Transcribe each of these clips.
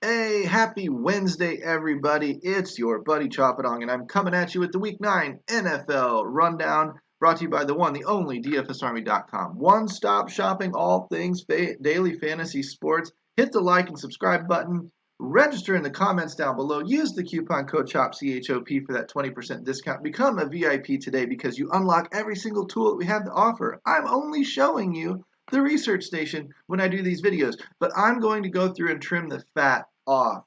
Hey, happy Wednesday, everybody. It's your buddy Choppadong, and I'm coming at you with the Week 9 NFL Rundown, brought to you by the one, the only DFSArmy.com. One-stop shopping, all things daily fantasy sports. Hit the like and subscribe button. Register in the comments down below. Use the coupon code CHOP, CHOP, for that 20% discount. Become a VIP today because you unlock every single tool that we have to offer. I'm only showing you the research station when I do these videos, but I'm going to go through and trim the fat off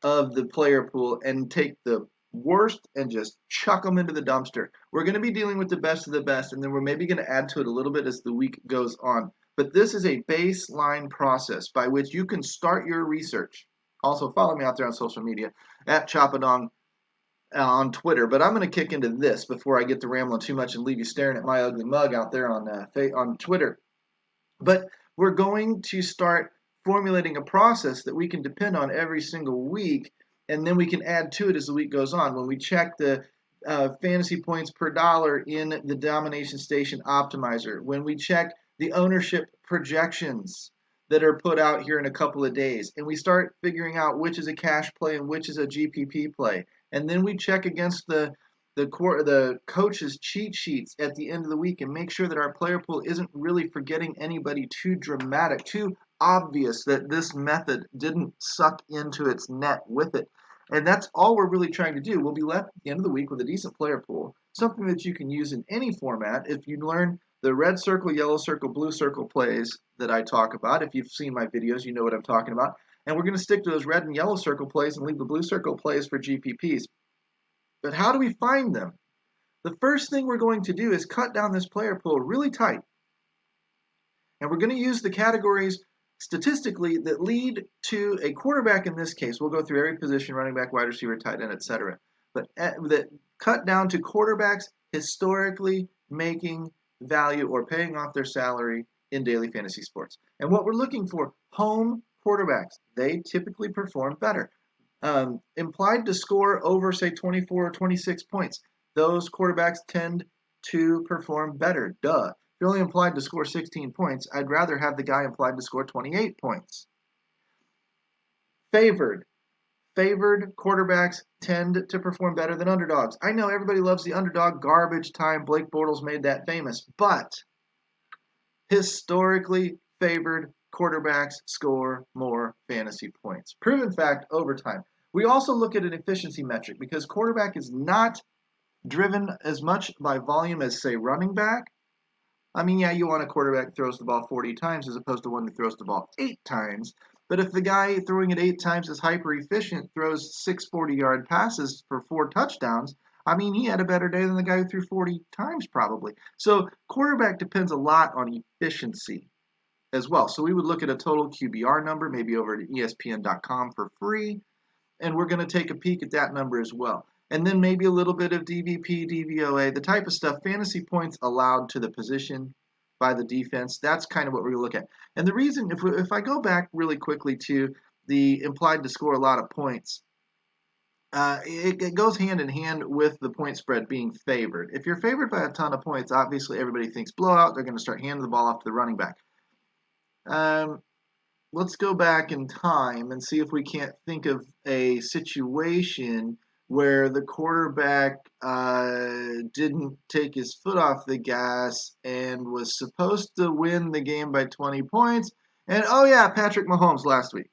of the player pool and take the worst and just chuck them into the dumpster. We're going to be dealing with the best of the best, and then we're maybe going to add to it a little bit as the week goes on. But this is a baseline process by which you can start your research. Also, follow me out there on social media at Choppadong on Twitter. But I'm going to kick into this before I get to rambling too much and leave you staring at my ugly mug out there on Twitter. But we're going to start formulating a process that we can depend on every single week, and then we can add to it as the week goes on. When we check the fantasy points per dollar in the Domination Station Optimizer, when we check the ownership projections that are put out here in a couple of days, and we start figuring out which is a cash play and which is a GPP play, and then we check against the coach's cheat sheets at the end of the week and make sure that our player pool isn't really forgetting anybody too dramatic, too obvious that this method didn't suck into its net with it. And that's all we're really trying to do. We'll be left at the end of the week with a decent player pool, something that you can use in any format. If you learn the red circle, yellow circle, blue circle plays that I talk about, if you've seen my videos, you know what I'm talking about. And we're going to stick to those red and yellow circle plays and leave the blue circle plays for GPPs. But how do we find them? The first thing we're going to do is cut down this player pool really tight. And we're going to use the categories statistically that lead to a quarterback in this case. We'll go through every position, running back, wide receiver, tight end, etc. But that cut down to quarterbacks historically making value or paying off their salary in daily fantasy sports. And what we're looking for, home quarterbacks, they typically perform better. Implied to score over, say, 24 or 26 points, those quarterbacks tend to perform better. Duh. If you're only implied to score 16 points, I'd rather have the guy implied to score 28 points. Favored quarterbacks tend to perform better than underdogs. I know everybody loves the underdog garbage time. Blake Bortles made that famous. But historically favored quarterbacks score more fantasy points. Proven fact over time. We also look at an efficiency metric because quarterback is not driven as much by volume as, say, running back. I mean, yeah, you want a quarterback that throws the ball 40 times as opposed to one that throws the ball 8 times. But if the guy throwing it 8 times is hyper efficient, throws 6 40-yard passes for 4 touchdowns, I mean, he had a better day than the guy who threw 40 times probably. So quarterback depends a lot on efficiency as well. So we would look at a total QBR number, maybe over at ESPN.com for free, and we're going to take a peek at that number as well. And then maybe a little bit of DVP, DVOA, the type of stuff, fantasy points allowed to the position by the defense. That's kind of what we're going to look at. And the reason, if I go back really quickly to the implied to score a lot of points, it goes hand in hand with the point spread being favored. If you're favored by a ton of points, obviously everybody thinks blowout. They're going to start handing the ball off to the running back. Let's go back in time and see if we can't think of a situation where the quarterback didn't take his foot off the gas and was supposed to win the game by 20 points. And, oh yeah, Patrick Mahomes last week.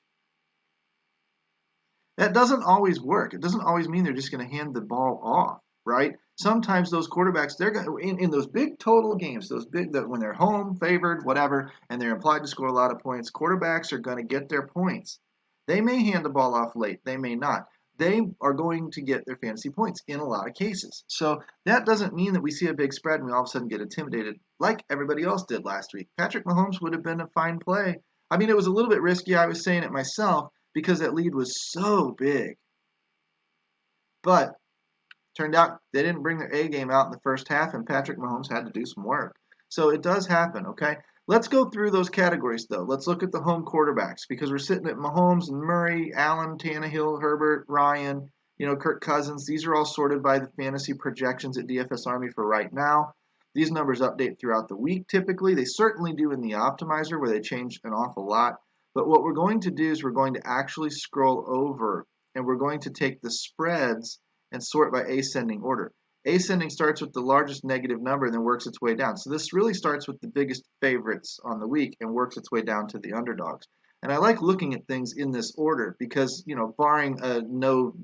That doesn't always work. It doesn't always mean they're just going to hand the ball off, right? Sometimes those quarterbacks, they're going in those big total games, those big that when they're home, favored, whatever, and they're implied to score a lot of points, quarterbacks are going to get their points. They may hand the ball off late. They may not. They are going to get their fantasy points in a lot of cases. So that doesn't mean that we see a big spread and we all of a sudden get intimidated like everybody else did last week. Patrick Mahomes would have been a fine play. I mean, it was a little bit risky. I was saying it myself because that lead was so big. But turned out they didn't bring their A game out in the first half, and Patrick Mahomes had to do some work. So it does happen, okay? Let's go through those categories, though. Let's look at the home quarterbacks because we're sitting at Mahomes and Murray, Allen, Tannehill, Herbert, Ryan, Kirk Cousins. These are all sorted by the fantasy projections at DFS Army for right now. These numbers update throughout the week typically. They certainly do in the optimizer where they change an awful lot. But what we're going to do is we're going to actually scroll over and we're going to take the spreads and sort by ascending order. Ascending starts with the largest negative number and then works its way down. So this really starts with the biggest favorites on the week and works its way down to the underdogs. And I like looking at things in this order because, barring a no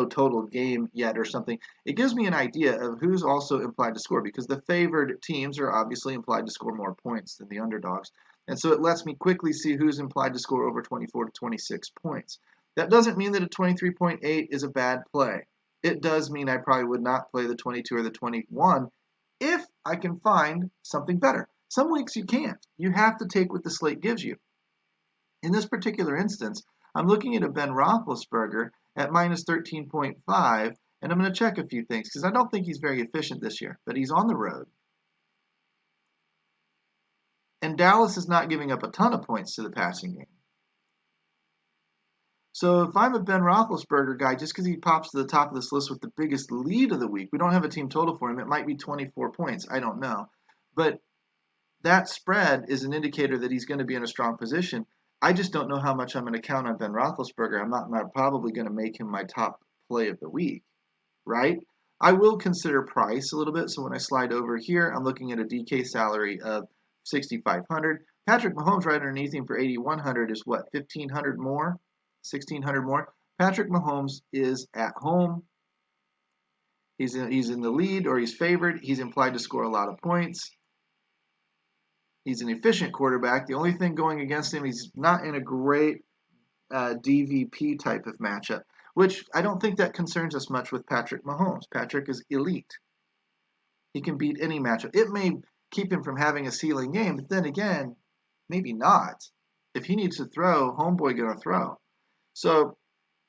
total game yet or something, it gives me an idea of who's also implied to score because the favored teams are obviously implied to score more points than the underdogs. And so it lets me quickly see who's implied to score over 24 to 26 points. That doesn't mean that a 23.8 is a bad play. It does mean I probably would not play the 22 or the 21 if I can find something better. Some weeks you can't. You have to take what the slate gives you. In this particular instance, I'm looking at a Ben Roethlisberger at minus 13.5, and I'm going to check a few things because I don't think he's very efficient this year, but he's on the road. And Dallas is not giving up a ton of points to the passing game. So if I'm a Ben Roethlisberger guy, just because he pops to the top of this list with the biggest lead of the week, we don't have a team total for him. It might be 24 points. I don't know. But that spread is an indicator that he's going to be in a strong position. I just don't know how much I'm going to count on Ben Roethlisberger. I'm probably going to make him my top play of the week, right? I will consider price a little bit. So when I slide over here, I'm looking at a DK salary of 6,500. Patrick Mahomes right underneath him for 8,100 is what, 1,500 more, 1,600 more. Patrick Mahomes is at home. He's in the lead or he's favored. He's implied to score a lot of points. He's an efficient quarterback. The only thing going against him, he's not in a great DVP type of matchup, which I don't think that concerns us much with Patrick Mahomes. Patrick is elite. He can beat any matchup. It may keep him from having a ceiling game, but then again, maybe not. If he needs to throw, homeboy gonna throw. So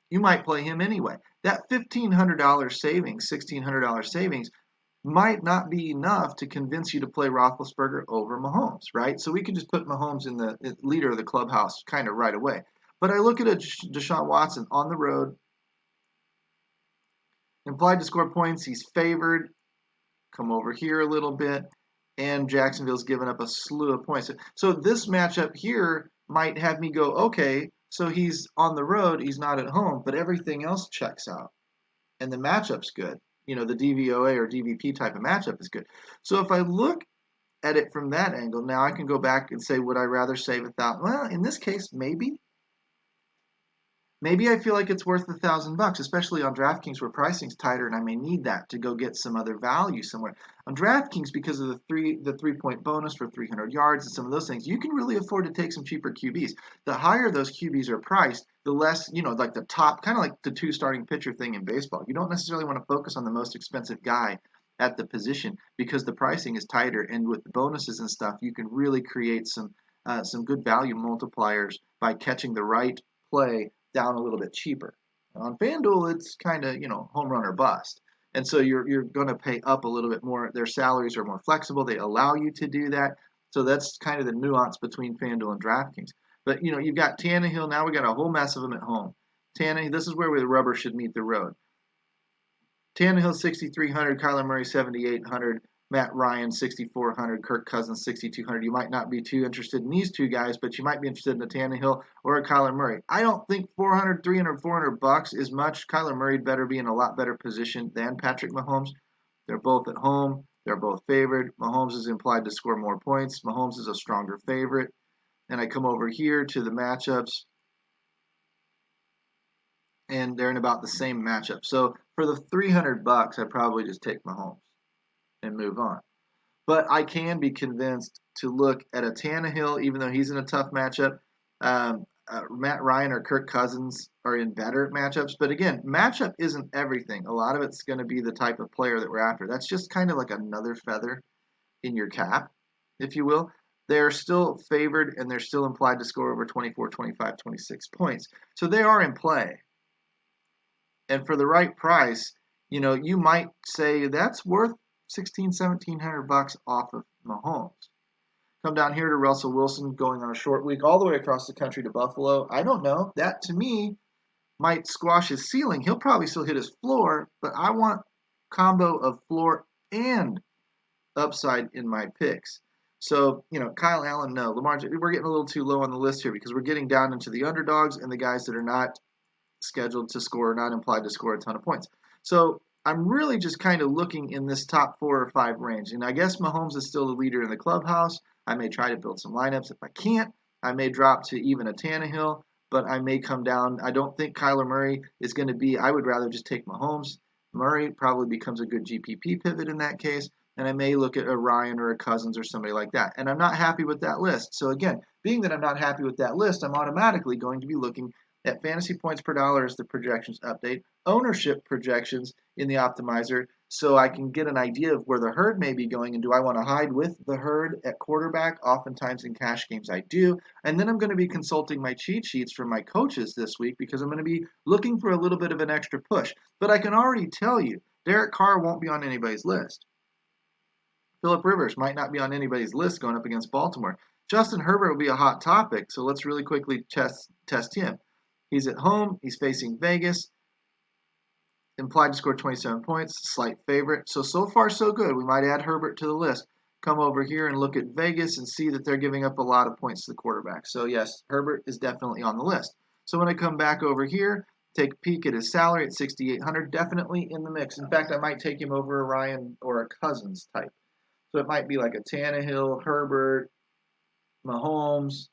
you might play him anyway. That $1,500 savings, $1,600 savings might not be enough to convince you to play Roethlisberger over Mahomes, right? So we can just put Mahomes in the leader of the clubhouse kind of right away. But I look at a Deshaun Watson on the road, implied to score points. He's favored. Come over here a little bit. And Jacksonville's given up a slew of points. So this matchup here might have me go, okay, so he's on the road, he's not at home, but everything else checks out. And the matchup's good. The DVOA or DVP type of matchup is good. So if I look at it from that angle, now I can go back and say, would I rather save $1,000? Well, in this case, maybe. Maybe I feel like it's worth $1,000, especially on Draftkings where pricing's tighter and I may need that to go get some other value somewhere. On Draftkings, because of the 3-point bonus for 300 yards and some of those things, you can really afford to take some cheaper QBs. The higher those QBs are priced, the less, like the top, kind of like the 2 starting pitcher thing in baseball. You don't necessarily want to focus on the most expensive guy at the position because the pricing is tighter, and with the bonuses and stuff, you can really create some good value multipliers by catching the right play down a little bit cheaper. On Fanduel, it's kind of, home run or bust. And so you're going to pay up a little bit more. Their salaries are more flexible. They allow you to do that. So that's kind of the nuance between Fanduel and DraftKings. But, you've got Tannehill. Now we got a whole mess of them at home. Tannehill, this is where the rubber should meet the road. Tannehill, 6,300. Kyler Murray, 7,800. Matt Ryan, 6,400. Kirk Cousins, 6,200. You might not be too interested in these two guys, but you might be interested in a Tannehill or a Kyler Murray. I don't think 400, 300, 400 bucks is much. Kyler Murray better be in a lot better position than Patrick Mahomes. They're both at home. They're both favored. Mahomes is implied to score more points. Mahomes is a stronger favorite. And I come over here to the matchups, and they're in about the same matchup. So for the 300 bucks, I'd probably just take Mahomes and move on. But I can be convinced to look at a Tannehill, even though he's in a tough matchup. Matt Ryan or Kirk Cousins are in better matchups. But again, matchup isn't everything. A lot of it's going to be the type of player that we're after. That's just kind of like another feather in your cap, if you will. They're still favored, and they're still implied to score over 24, 25, 26 points. So they are in play. And for the right price, you might say that's worth $1,700 off of Mahomes. Come down here to Russell Wilson going on a short week all the way across the country to Buffalo. I don't know. That to me might squash his ceiling. He'll probably still hit his floor, but I want combo of floor and upside in my picks. So, Kyle Allen, no. Lamar, we're getting a little too low on the list here because we're getting down into the underdogs and the guys that are not scheduled to score, not implied to score a ton of points. So I'm really just kind of looking in this top 4 or 5 range. And I guess Mahomes is still the leader in the clubhouse. I may try to build some lineups. If I can't, I may drop to even a Tannehill, but I may come down. I don't think Kyler Murray is going to be, I would rather just take Mahomes. Murray probably becomes a good GPP pivot in that case. And I may look at a Ryan or a Cousins or somebody like that. And I'm not happy with that list. So again, being that I'm not happy with that list, I'm automatically going to be looking at fantasy points per dollar as the projections update, ownership projections in the optimizer, so I can get an idea of where the herd may be going and do I want to hide with the herd at quarterback. Oftentimes in cash games I do. And then I'm going to be consulting my cheat sheets from my coaches this week because I'm going to be looking for a little bit of an extra push. But I can already tell you, Derek Carr won't be on anybody's list. Phillip Rivers might not be on anybody's list going up against Baltimore. Justin Herbert will be a hot topic, so let's really quickly test him. He's at home. He's facing Vegas. Implied to score 27 points. Slight favorite. So far, so good. We might add Herbert to the list. Come over here and look at Vegas and see that they're giving up a lot of points to the quarterback. So, yes, Herbert is definitely on the list. So when I come back over here, take a peek at his salary at $6,800, definitely in the mix. In fact, I might take him over a Ryan or a Cousins type. So it might be like a Tannehill, Herbert, Mahomes.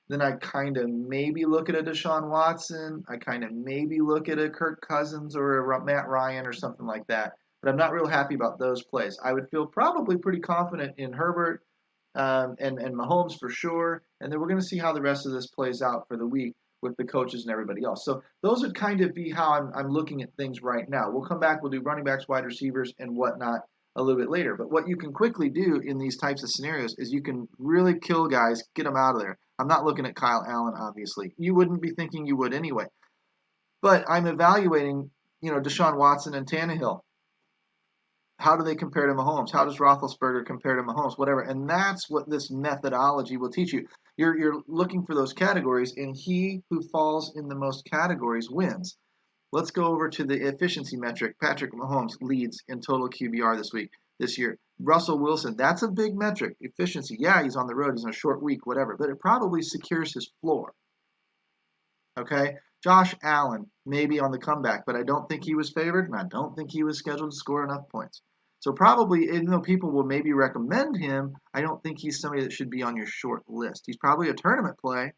Then I kind of maybe look at a Deshaun Watson. I kind of maybe look at a Kirk Cousins or a Matt Ryan or something like that. But I'm not real happy about those plays. I would feel probably pretty confident in Herbert and Mahomes for sure. And then we're going to see how the rest of this plays out for the week with the coaches and everybody else. So those would kind of be how I'm looking at things right now. We'll come back. We'll do running backs, wide receivers, and whatnot a little bit later. But what you can quickly do in these types of scenarios is you can really kill guys, get them out of there. I'm not looking at Kyle Allen, obviously. You wouldn't be thinking you would anyway. But I'm evaluating, Deshaun Watson and Tannehill. How do they compare to Mahomes? How does Roethlisberger compare to Mahomes? Whatever. And that's what this methodology will teach you. You're looking for those categories, and he who falls in the most categories wins. Let's go over to the efficiency metric. Patrick Mahomes leads in total QBR this year. Russell Wilson, that's a big metric. Efficiency, yeah, he's on the road. He's on a short week, whatever. But it probably secures his floor. Okay? Josh Allen, maybe on the comeback, but I don't think he was favored, and I don't think he was scheduled to score enough points. So probably, even though people will maybe recommend him, I don't think he's somebody that should be on your short list. He's probably a tournament play,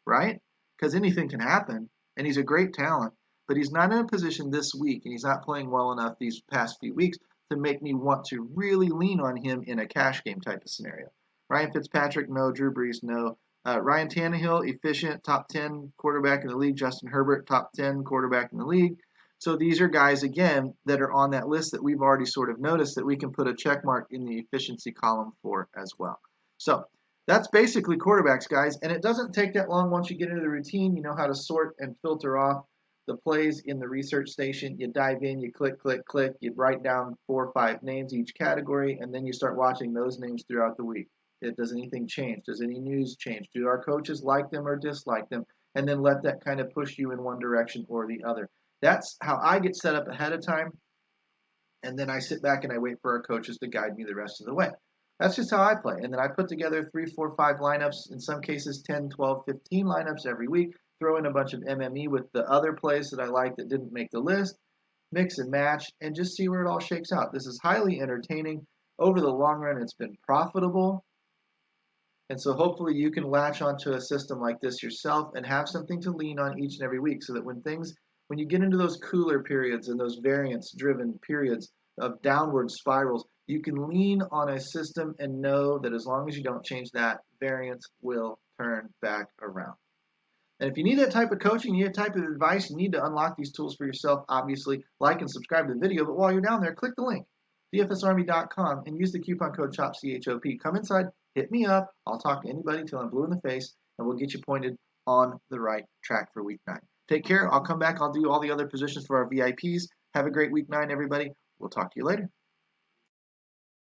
right? Because anything can happen, and he's a great talent. But he's not in a position this week, and he's not playing well enough these past few weeks to make me want to really lean on him in a cash game type of scenario. Ryan Fitzpatrick, no. Drew Brees, no. Ryan Tannehill, efficient, top 10 quarterback in the league. Justin Herbert, top 10 quarterback in the league. So these are guys, again, that are on that list that we've already sort of noticed that we can put a check mark in the efficiency column for as well. So that's basically quarterbacks, guys. And it doesn't take that long once you get into the routine. You know how to sort and filter off the plays in the research station. You dive in, you click, click, click. You write down 4 or 5 names each category, and then you start watching those names throughout the week. Does anything change? Does any news change? Do our coaches like them or dislike them? And then let that kind of push you in one direction or the other. That's how I get set up ahead of time. And then I sit back and I wait for our coaches to guide me the rest of the way. That's just how I play. And then I put together 3, 4, 5 lineups, in some cases 10, 12, 15 lineups every week. Throw in a bunch of MME with the other plays that I like that didn't make the list. Mix and match and just see where it all shakes out. This is highly entertaining. Over the long run, it's been profitable. And so hopefully you can latch onto a system like this yourself and have something to lean on each and every week so that when you get into those cooler periods and those variance-driven periods of downward spirals, you can lean on a system and know that as long as you don't change that, variance will turn back around. And if you need that type of coaching, you need that type of advice, you need to unlock these tools for yourself, obviously, like and subscribe to the video. But while you're down there, click the link, dfsarmy.com, and use the coupon code CHOP, C-H-O-P. Come inside, hit me up. I'll talk to anybody until I'm blue in the face, and we'll get you pointed on the right track for week 9. Take care. I'll come back. I'll do all the other positions for our VIPs. Have a great week 9, everybody. We'll talk to you later.